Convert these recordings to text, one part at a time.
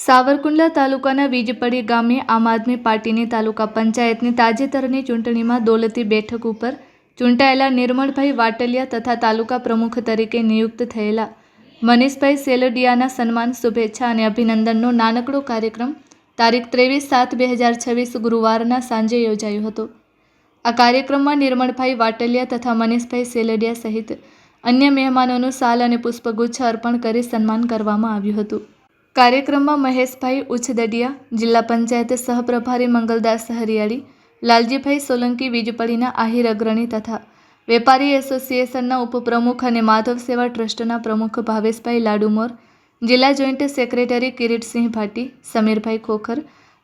સાવરકુંડલા તાલુકાના વીજપડી ગામે આમ આદમી પાર્ટીની તાલુકા પંચાયતની તાજેતરની ચૂંટણીમાં દોલતી બેઠક ઉપર ચૂંટાયેલા નિર્મળભાઈ વાટલિયા તથા તાલુકા પ્રમુખ તરીકે નિયુક્ત થયેલા મનીષભાઈ સેલડિયાના સન્માન, શુભેચ્છા અને અભિનંદનનો નાનકડો કાર્યક્રમ તારીખ 23/7/2026 ગુરુવારના સાંજે યોજાયો હતો। આ કાર્યક્રમમાં નિર્મળભાઈ વાટલિયા તથા મનીષભાઈ સેલડિયા સહિત અન્ય મહેમાનોનું શાલ અને પુષ્પગુચ્છ અર્પણ કરી સન્માન કરવામાં આવ્યું હતું। કાર્યક્રમમાં મહેશભાઈ ઉછદડિયા, જિલ્લા પંચાયત સહપ્રભારી મંગલદાસ હરિયાળી, લાલજીભાઈ સોલંકી વીજપડીના આહિર અગ્રણી તથા વેપારી એસોસિએશનના ઉપપ્રમુખ અને માધવ સેવા ટ્રસ્ટના પ્રમુખ ભાવેશભાઈ લાડુમોર, જિલ્લા જોઈન્ટ સેક્રેટરી કિરીટસિંહ ભાટી, સમીરભાઈ ખોખર,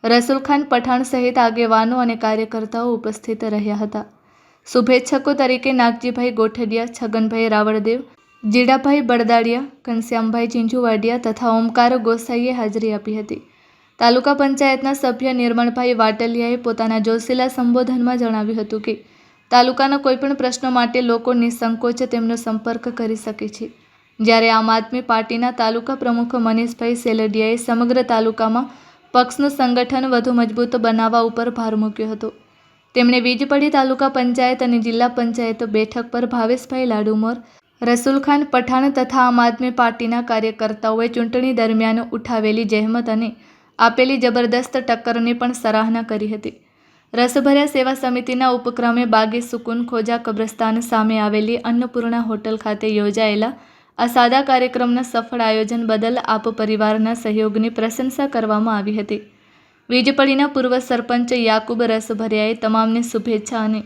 રસુલખાન પઠાણ સહિત આગેવાનો અને કાર્યકર્તાઓ ઉપસ્થિત રહ્યા હતા। શુભેચ્છકો તરીકે નાગજીભાઈ ગોઠડિયા, છગનભાઈ રાવળદેવ, જીડાભાઈ બળદાડિયા, ઘનશ્યામભાઈ ચીંચુવાડિયા તથા ઓમકાર ગોસાઈએ હાજરી આપી હતી। તાલુકા પંચાયતના સભ્ય નિર્મળભાઈ વાટલિયાએ પોતાના જોશીલા સંબોધનમાં જણાવ્યું હતું કે તાલુકાના કોઈપણ પ્રશ્નો માટે લોકો નિસંકોચ તેમનો સંપર્ક કરી શકે છે। જ્યારે આમ આદમી પાર્ટીના તાલુકા પ્રમુખ મનીષભાઈ સેલડિયાએ સમગ્ર તાલુકામાં પક્ષનું સંગઠન વધુ મજબૂત બનાવવા ઉપર ભાર મૂક્યો હતો। તેમણે વીજપડી તાલુકા પંચાયત અને જિલ્લા પંચાયત બેઠક પર ભાવેશભાઈ લાડુમોર, રસુલખાન પઠાણ તથા આમ આદમી પાર્ટીના કાર્યકર્તાઓએ ચૂંટણી દરમિયાન ઉઠાવેલી જહેમત અને આપેલી જબરદસ્ત ટક્કરની પણ સરાહના કરી હતી। રસભર્યા સેવા સમિતિના ઉપક્રમે બાગી સુકૂન ખોજા કબ્રસ્તાન સામે આવેલી અન્નપૂર્ણા હોટલ ખાતે યોજાયેલા આ સાદા કાર્યક્રમના સફળ આયોજન બદલ આપ પરિવારના સહયોગની પ્રશંસા કરવામાં આવી હતી। વીજપડીના પૂર્વ સરપંચ યાકુબ રસભર્યાએ તમામને શુભેચ્છા અને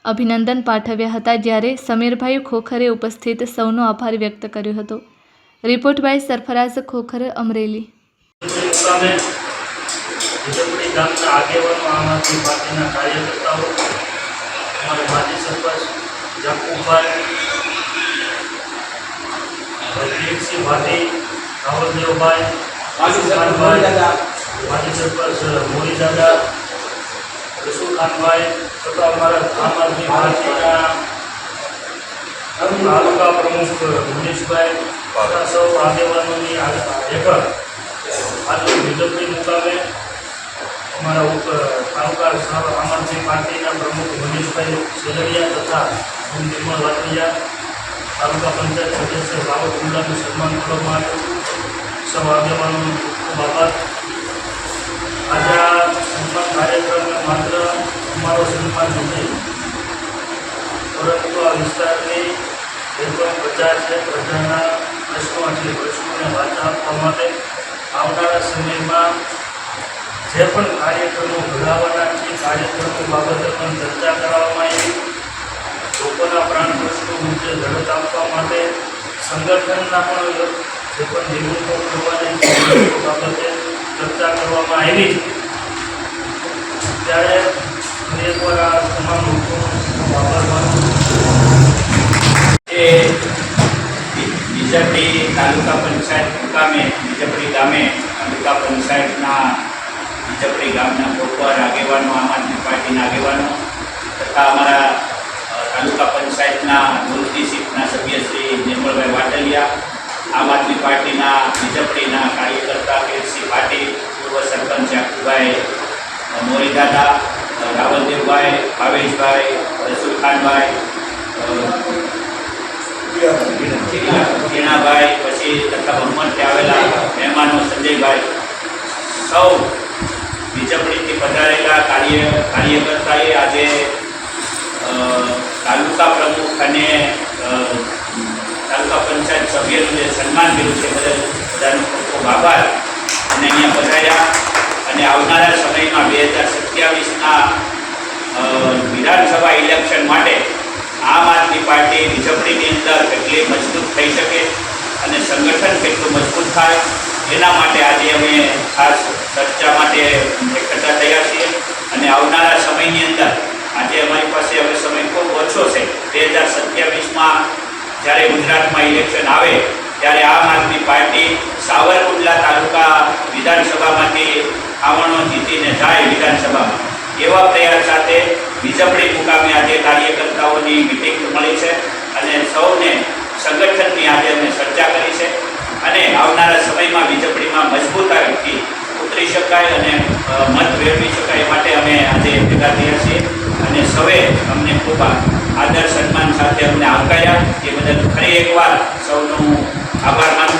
અભિનંદન પાઠવ્યા હતા, જ્યારે સમીરભાઈ ખોખરે ઉપસ્થિત સૌનો આભાર વ્યક્ત કર્યો હતો। Report by Sarfaraz Khokhar, Amreli. વીજપડી ગામના આગેવાનો, આમ આદમી પાર્ટીના કાર્યકર્તાઓ, અમારા માજી સરપંચ યાકુબભાઈ, કિરીટસિંહ ભાટી, રાવળદેવભાઈ, માજી સરપંચ મોરીદાદા, રસુલખાનભાઈ તથા અમારા આમ આદમી પાર્ટીના તાલુકા પ્રમુખ મનીષભાઈ તથા સૌ આગેવાનોની હેઠળ આજે વીજપડી મુકામે અમારા તાલુકા આમ આદમી પાર્ટીના પ્રમુખ મનીષભાઈ સેલડિયા તથા નિર્મળ વાટલિયા, તાલુકા પંચાયત સદસ્ય સાવરકુંડલાનું સન્માન કરવામાં આવ્યું। સૌ આગેવાનોનો ખૂબ આભાર। આજે આ સન્માન કાર્યક્રમમાં માત્ર અમારો સન્માન નથી, પરંતુ આ વિસ્તારની જે પણ પ્રજા છે, પ્રજાના પ્રશ્નોને વાચા આપવા માટે આવનારા સમયમાં જે પણ કાર્યક્રમો ઘડાવવાના છે, કાર્યક્રમો બાબતે પણ ચર્ચા કરવામાં આવી, લોકોના પ્રાણ પ્રશ્નો મુદ્દે લડત આપવા માટે સંગઠનના પણ જે પણ નિવૃત્તો કરવાની બાબતે ચર્ચા કરવામાં આવી છે। ત્યારે ફરી એકવાર આ તમામ લોકોનો આભાર માનું છું। વીજપડી તાલુકા પંચાયત મુકામે વીજપડી ગામે તાલુકા પંચાયતના વીજપડી ગામના પ્રોપર આગેવાનો, આમ આદમી પાર્ટીના આગેવાનો તથા અમારા તાલુકા પંચાયતના દોલતી સીટના સભ્ય શ્રી નિર્મળભાઈ વાટલિયા, આમ આદમી પાર્ટીના વીજપડીના કાર્યકર્તા કિરીટસિંહ ભાટી, પૂર્વ સરપંચ યાકુબભાઈ મોરીદાદા, રાવલદેવભાઈ, ભાવેશભાઈ, રસુલખાનભાઈ, જીણાભાઈ, પછી તથા બહુમતથી આવેલા મહેમાનો સંજયભાઈ, સૌ વીજપડીથી પધારેલા કાર્યકર્તાએ આજે તાલુકા પ્રમુખ અને તાલુકા પંચાયત સભ્યનું જે સન્માન કર્યું છે બદલ બધાનો ખૂબ ખૂબ આભાર। અને અહીંયા પધાર્યા અને આવનારા સમયમાં 2027ના વિધાનસભા ઇલેક્શન માટે આમ આદમી પાર્ટી વીજપડીની અંદર કેટલી મજબૂત થઈ શકે અને સંગઠન કેટલું મજબૂત થાય એના માટે આજે અમે ખાસ ચર્ચા માટે એકઠા થયા છીએ। અને આવનારા સમયની અંદર આજે અમારી પાસે હવે સમય ખૂબ ઓછો છે। 2027માં જ્યારે ગુજરાતમાં ઇલેક્શન આવે ત્યારે આમ આદમી પાર્ટી સાવરકુંડલા તાલુકા વિધાનસભામાંથી આવવાનો જીતીને જાય વિધાનસભામાં, એવા પ્રયાસ સાથે વીજપડી મુકામે આજે કાર્યકર્તાઓની મિટિંગ મળી છે અને સૌને સંગઠનની આજે અમે ચર્ચા કરી છે અને આવનારા સમયમાં વીજપડીમાં મજબૂતાઈથી શકાય અને મત મેળવી શકાય એ માટે અમે આજે ભેગા થયા છીએ અને સૌએ અમને ખૂબ આદર સન્માન સાથે અમને આવકાર્યા એ બદલ ફરી એકવાર સૌનો આભાર માનું